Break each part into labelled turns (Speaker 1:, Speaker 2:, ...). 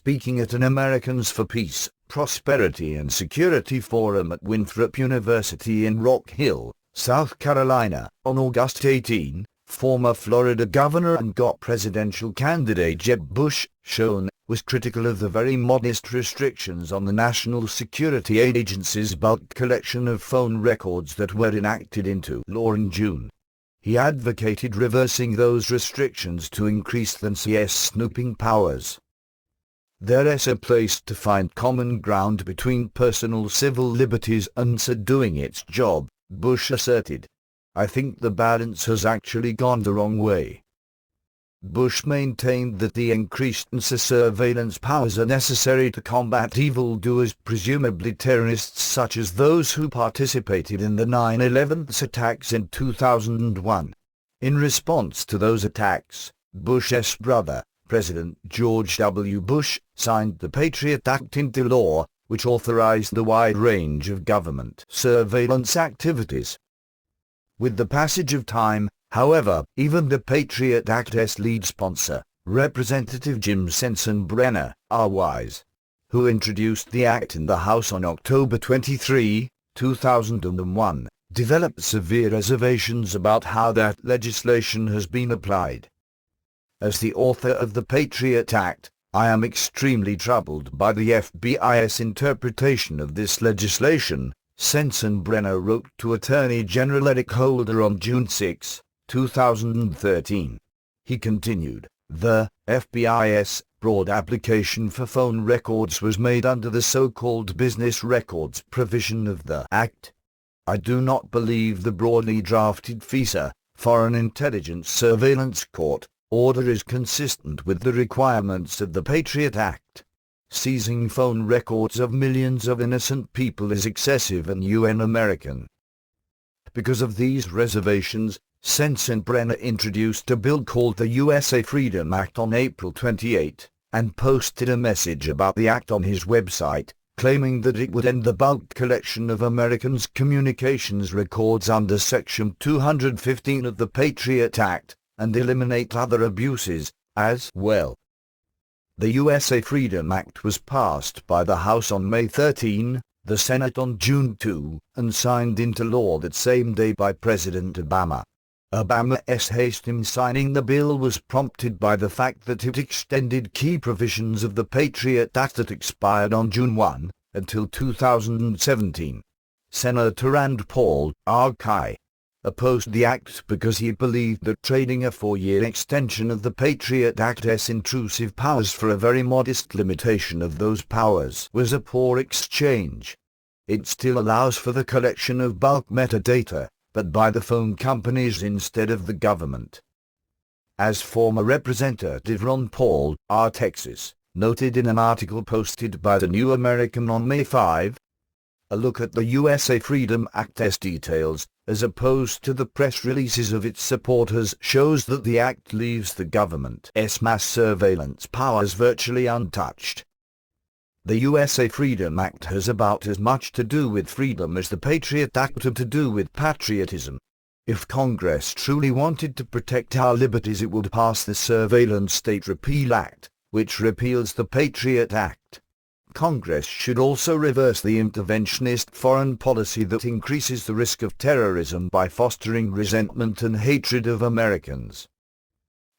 Speaker 1: speaking at an Americans for Peace, Prosperity and Security Forum at Winthrop University in Rock Hill, South Carolina, on August 18, former Florida Governor and GOP presidential candidate Jeb Bush, shown, was critical of the very modest restrictions on the National Security Agency's bulk collection of phone records that were enacted into law in June. He advocated reversing those restrictions to increase the NSA's snooping powers. There is a place to find common ground between personal civil liberties and NSA doing its job, Bush asserted. I think the balance has actually gone the wrong way. Bush maintained that the increased NSA surveillance powers are necessary to combat evildoers, presumably terrorists such as those who participated in the 9/11 attacks in 2001. In response to those attacks, Bush's brother, President George W. Bush, signed the PATRIOT Act into law, which authorized the wide range of government surveillance activities. With the passage of time, however, even the PATRIOT Act's lead sponsor, Representative Jim Sensenbrenner, R.Y.s, who introduced the act in the House on October 23, 2001, developed severe reservations about how that legislation has been applied. As the author of the PATRIOT Act, I am extremely troubled by the FBI's interpretation of this legislation, Sensenbrenner wrote to Attorney General Eric Holder on June 6, 2013. He continued, the FBI's broad application for phone records was made under the so-called business records provision of the Act. I do not believe the broadly drafted FISA, Foreign Intelligence Surveillance Court, order is consistent with the requirements of the PATRIOT Act. Seizing phone records of millions of innocent people is excessive and un-American. Because of these reservations, Sensenbrenner introduced a bill called the USA Freedom Act on April 28, and posted a message about the act on his website, claiming that it would end the bulk collection of Americans' communications records under Section 215 of the PATRIOT Act, and eliminate other abuses, as well. The USA Freedom Act was passed by the House on May 13, the Senate on June 2, and signed into law that same day by President Obama. Obama's haste in signing the bill was prompted by the fact that it extended key provisions of the PATRIOT Act that expired on June 1, until 2017. Senator Rand Paul, R.K., opposed the act because he believed that trading a 4-year extension of the PATRIOT Act's intrusive powers for a very modest limitation of those powers was a poor exchange. It still allows for the collection of bulk metadata, but by the phone companies instead of the government. As former Representative Ron Paul, R. Texas, noted in an article posted by the New American on May 5, a look at the USA Freedom Act's details, as opposed to the press releases of its supporters, shows that the act leaves the government's mass surveillance powers virtually untouched. The USA Freedom Act has about as much to do with freedom as the PATRIOT Act had to do with patriotism. If Congress truly wanted to protect our liberties, it would pass the Surveillance State Repeal Act, which repeals the PATRIOT Act. Congress should also reverse the interventionist foreign policy that increases the risk of terrorism by fostering resentment and hatred of Americans.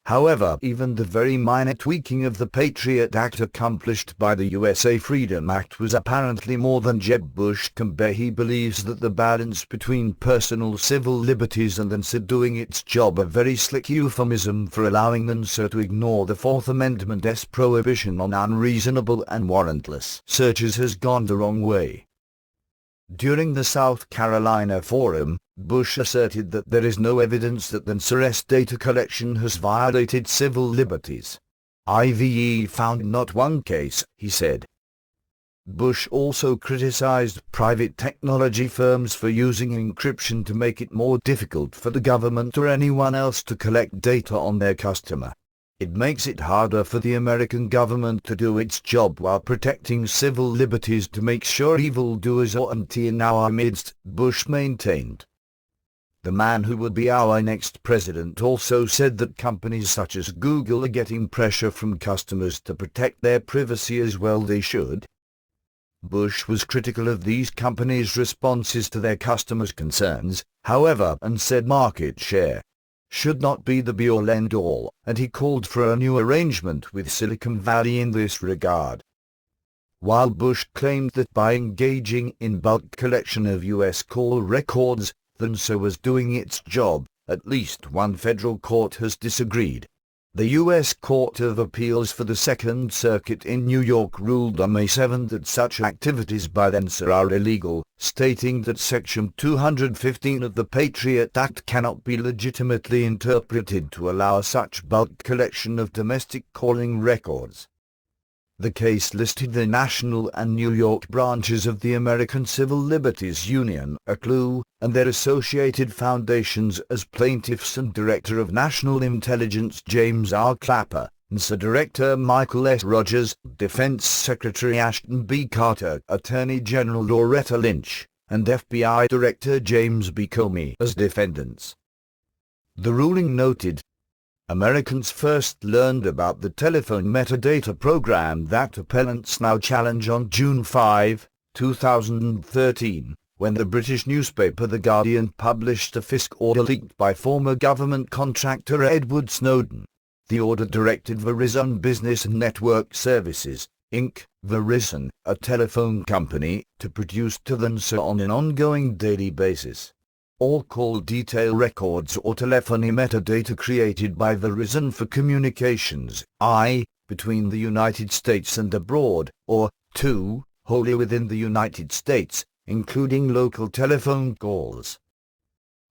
Speaker 1: However, even the very minor tweaking of the PATRIOT Act accomplished by the USA Freedom Act was apparently more than Jeb Bush can bear. He believes that the balance between personal civil liberties and NSA doing its job a very slick euphemism for allowing NSA to ignore the Fourth Amendment's prohibition on unreasonable and warrantless searches has gone the wrong way. During the South Carolina forum, Bush asserted that there is no evidence that the NSA's data collection has violated civil liberties. IVE found not one case, he said. Bush also criticized private technology firms for using encryption to make it more difficult for the government or anyone else to collect data on their customer. It makes it harder for the American government to do its job while protecting civil liberties to make sure evildoers aren't in our midst, Bush maintained. The man who would be our next president also said that companies such as Google are getting pressure from customers to protect their privacy as well they should. Bush was critical of these companies' responses to their customers' concerns, however, and said market share should not be the be-all end-all, and he called for a new arrangement with Silicon Valley in this regard. While Bush claimed that by engaging in bulk collection of U.S. call records, the NSA was doing its job, at least one federal court has disagreed. The U.S. Court of Appeals for the Second Circuit in New York ruled on May 7 that such activities by the NSA are illegal, stating that Section 215 of the PATRIOT Act cannot be legitimately interpreted to allow such bulk collection of domestic calling records. The case listed the national and New York branches of the American Civil Liberties Union, ACLU, and their associated foundations as plaintiffs, and Director of National Intelligence James R. Clapper, NSA Director Michael S. Rogers, Defense Secretary Ashton B. Carter, Attorney General Loretta Lynch, and FBI Director James B. Comey as defendants. The ruling noted, Americans first learned about the telephone metadata program that appellants now challenge on June 5, 2013, when the British newspaper The Guardian published a FISC order leaked by former government contractor Edward Snowden. The order directed Verizon Business and Network Services, Inc., Verizon, a telephone company, to produce to the NSA on an ongoing daily basis all call detail records or telephony metadata created by Verizon for communications, I, between the United States and abroad, or 2, wholly within the United States, including local telephone calls.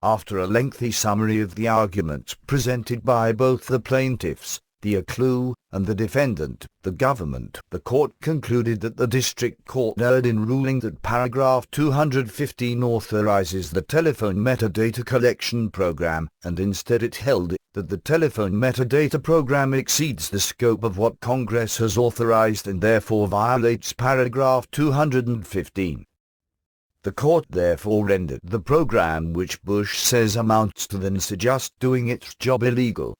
Speaker 1: After a lengthy summary of the arguments presented by both the plaintiffs, the ACLU, and the defendant, the government, the court concluded that the district court erred in ruling that paragraph 215 authorizes the telephone metadata collection program, and instead it held that the telephone metadata program exceeds the scope of what Congress has authorized and therefore violates paragraph 215. The court therefore rendered the program, which Bush says amounts to the NSA just doing its job, illegal.